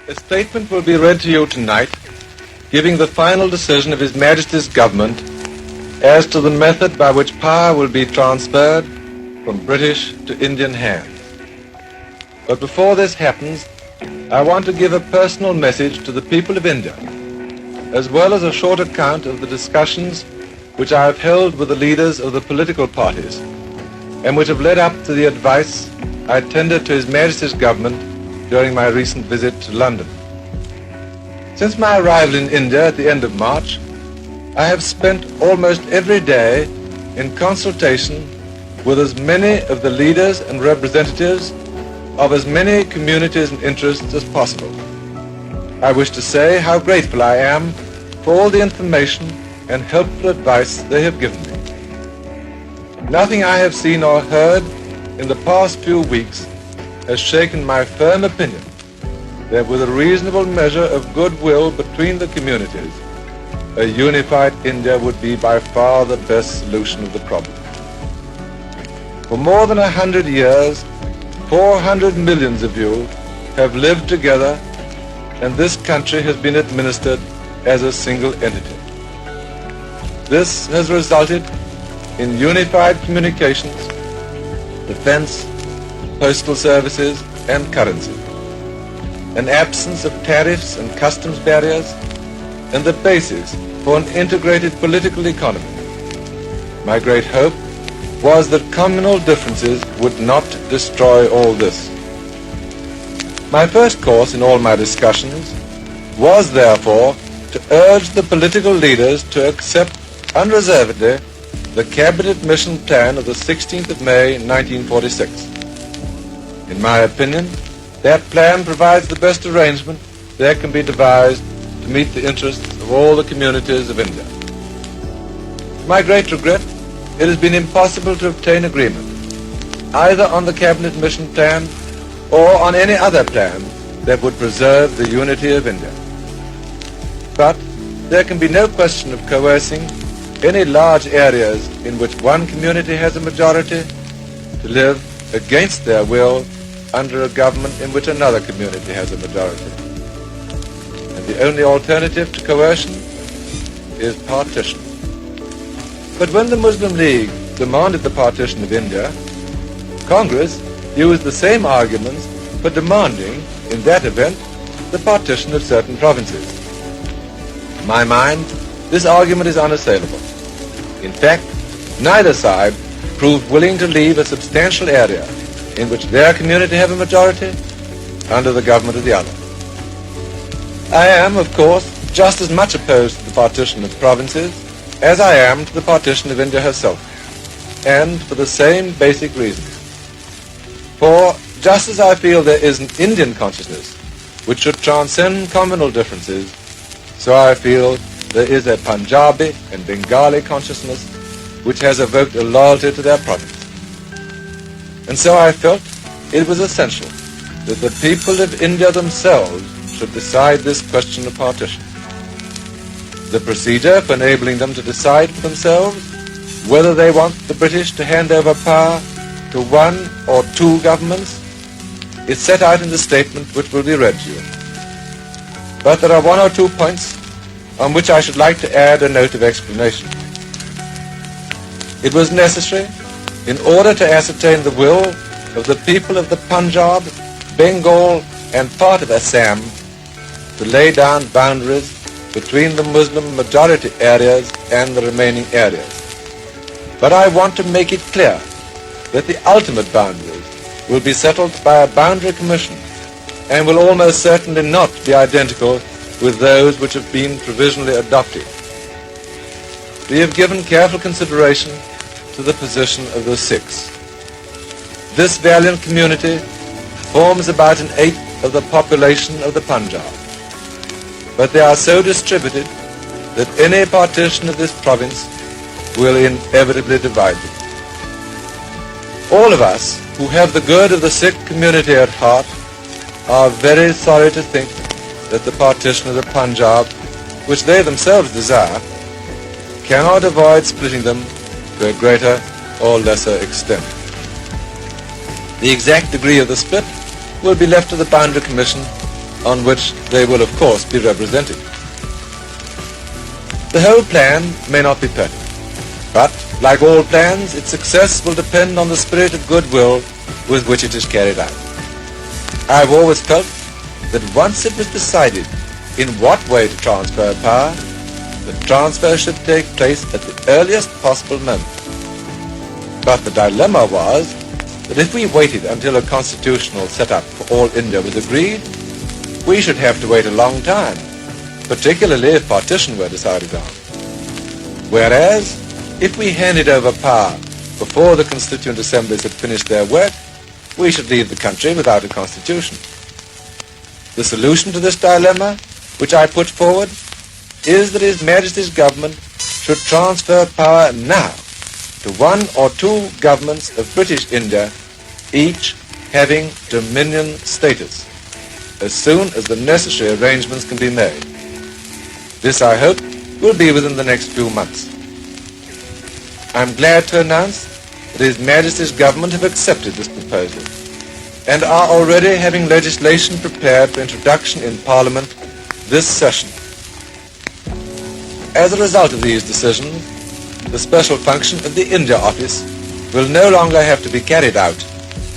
A statement will be read to you tonight, giving the final decision of His Majesty's government as to the method by which power will be transferred from British to Indian hands. But before this happens, I want to give a personal message to the people of India, as well as a short account of the discussions which I have held with the leaders of the political parties and which have led up to the advice I tendered to His Majesty's government during my recent visit to London. Since my arrival in India at the end of March, I have spent almost every day in consultation with as many of the leaders and representatives of as many communities and interests as possible. I wish to say how grateful I am for all the information and helpful advice they have given me. Nothing I have seen or heard in the past few weeks has shaken my firm opinion that with a reasonable measure of goodwill between the communities, a unified India would be by far the best solution of the problem. For more than 100 years, 400 millions of you have lived together, and this country has been administered as a single entity. This has resulted in unified communications, defense, postal services, and currency, an absence of tariffs and customs barriers, and the basis for an integrated political economy. My great hope was that communal differences would not destroy all this. My first course in all my discussions was therefore to urge the political leaders to accept unreservedly the Cabinet Mission Plan of the 16th of May 1946. In my opinion, that plan provides the best arrangement that can be devised to meet the interests of all the communities of India. To my great regret, it has been impossible to obtain agreement, either on the Cabinet Mission Plan or on any other plan that would preserve the unity of India. But there can be no question of coercing any large areas in which one community has a majority to live against their will under a government in which another community has a majority. And the only alternative to coercion is partition. But when the Muslim League demanded the partition of India, Congress used the same arguments for demanding, in that event, the partition of certain provinces. To my mind, this argument is unassailable. In fact, neither side proved willing to leave a substantial area in which their community have a majority under the government of the other. I am, of course, just as much opposed to the partition of provinces as I am to the partition of India herself, and for the same basic reasons. For just as I feel there is an Indian consciousness which should transcend communal differences, so I feel there is a Punjabi and Bengali consciousness which has evoked a loyalty to their province. And so I felt it was essential that the people of India themselves should decide this question of partition. The procedure for enabling them to decide for themselves whether they want the British to hand over power to one or two governments is set out in the statement which will be read to you. But there are one or two points on which I should like to add a note of explanation. It was necessary, in order to ascertain the will of the people of the Punjab, Bengal, and part of Assam, to lay down boundaries between the Muslim majority areas and the remaining areas. But I want to make it clear that the ultimate boundaries will be settled by a boundary commission and will almost certainly not be identical with those which have been provisionally adopted. We have given careful consideration to the position of the Sikhs. This valiant community forms about an eighth of the population of the Punjab, but they are so distributed that any partition of this province will inevitably divide them. All of us who have the good of the Sikh community at heart are very sorry to think that the partition of the Punjab, which they themselves desire, cannot avoid splitting them to a greater or lesser extent. The exact degree of the split will be left to the Boundary Commission on which they will of course be represented. The whole plan may not be perfect, but like all plans, its success will depend on the spirit of goodwill with which it is carried out. I've always felt that once it was decided in what way to transfer power, the transfer should take place at the earliest possible moment. But the dilemma was that if we waited until a constitutional setup for all India was agreed, we should have to wait a long time, particularly if partition were decided on. Whereas, if we handed over power before the constituent assemblies had finished their work, we should leave the country without a constitution. The solution to this dilemma, which I put forward, is that His Majesty's government should transfer power now to one or two governments of British India, each having dominion status, as soon as the necessary arrangements can be made. This, I hope, will be within the next few months. I am glad to announce that His Majesty's government have accepted this proposal and are already having legislation prepared for introduction in Parliament this session. As a result of these decisions, the special function of the India Office will no longer have to be carried out,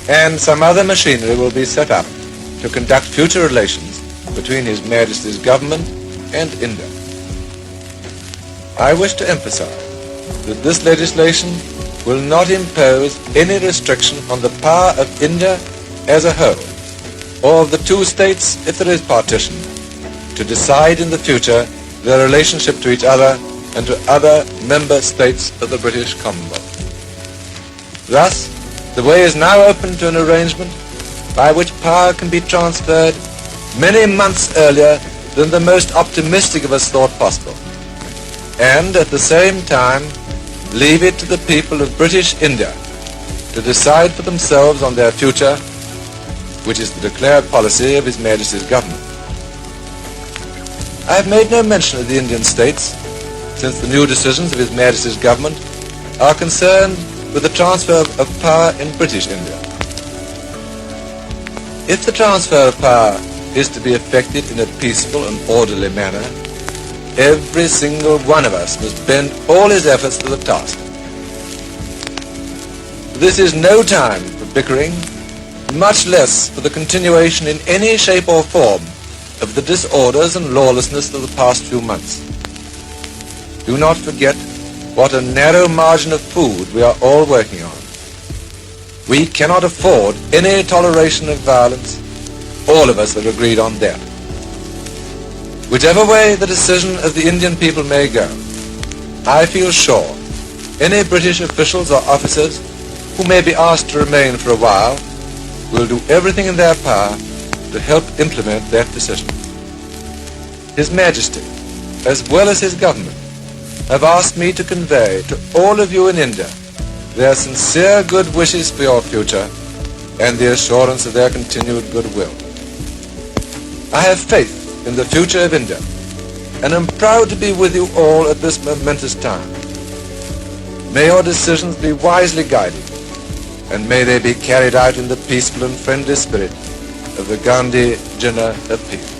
and some other machinery will be set up to conduct future relations between His Majesty's government and India. I wish to emphasize that this legislation will not impose any restriction on the power of India as a whole, or of the two states, if there is partition, to decide in the future their relationship to each other and to other member states of the British Commonwealth. Thus, the way is now open to an arrangement by which power can be transferred many months earlier than the most optimistic of us thought possible, and at the same time leave it to the people of British India to decide for themselves on their future, which is the declared policy of His Majesty's government. I have made no mention of the Indian states, since the new decisions of His Majesty's government are concerned with the transfer of power in British India. If the transfer of power is to be effected in a peaceful and orderly manner, every single one of us must bend all his efforts to the task. This is no time for bickering, much less for the continuation in any shape or form of the disorders and lawlessness of the past few months. Do not forget what a narrow margin of food we are all working on. We cannot afford any toleration of violence. All of us are agreed on that. Whichever way the decision of the Indian people may go, I feel sure any British officials or officers who may be asked to remain for a while will do everything in their power to help implement that decision. His Majesty, as well as his government, have asked me to convey to all of you in India their sincere good wishes for your future and the assurance of their continued goodwill. I have faith in the future of India and am proud to be with you all at this momentous time. May your decisions be wisely guided, and may they be carried out in the peaceful and friendly spirit of the Gandhi Jinnah of peace.